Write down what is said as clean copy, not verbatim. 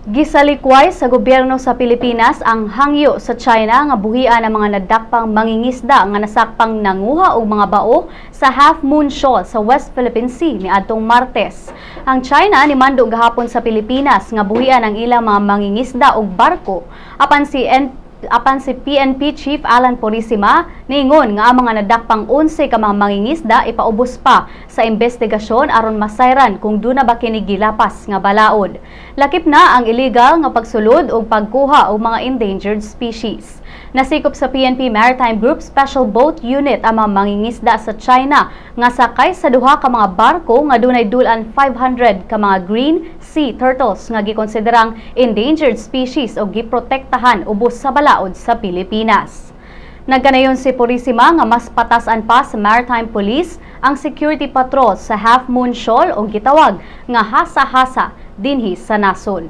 Gisalikway sa gobyerno sa Pilipinas ang hangyo sa China nga buhian ang mga nadakpang mangingisda nga nasakpang nanguha og mga bao sa Half Moon Shoal sa West Philippine Sea niadtong Martes. Ang China nimando gahapon sa Pilipinas nga buhian ang ilang mga mangingisda og barko apan si PNP Chief Alan Purisima niingon nga ang mga nadakpang 11 ka mga mangingisda ipaubos pa sa investigasyon aron masayran kung duna ba kini gilapas nga balaod. Lakip na ang illegal nga pagsulod o pagkuha og mga endangered species. Nasikop sa PNP Maritime Group Special Boat Unit ang mga mangingisda sa China nga sakay sa duha ka mga barko nga dunay dulan 500 ka mga green sea turtles nga gikonsiderang endangered species o giprotektahan ubos sa balaod sa Pilipinas. Nagkanayon si Purisima nga mas patasan pa sa Maritime Police ang security patrol sa Half Moon Shoal o gitawag nga hasa-hasa dinhi sa nasod.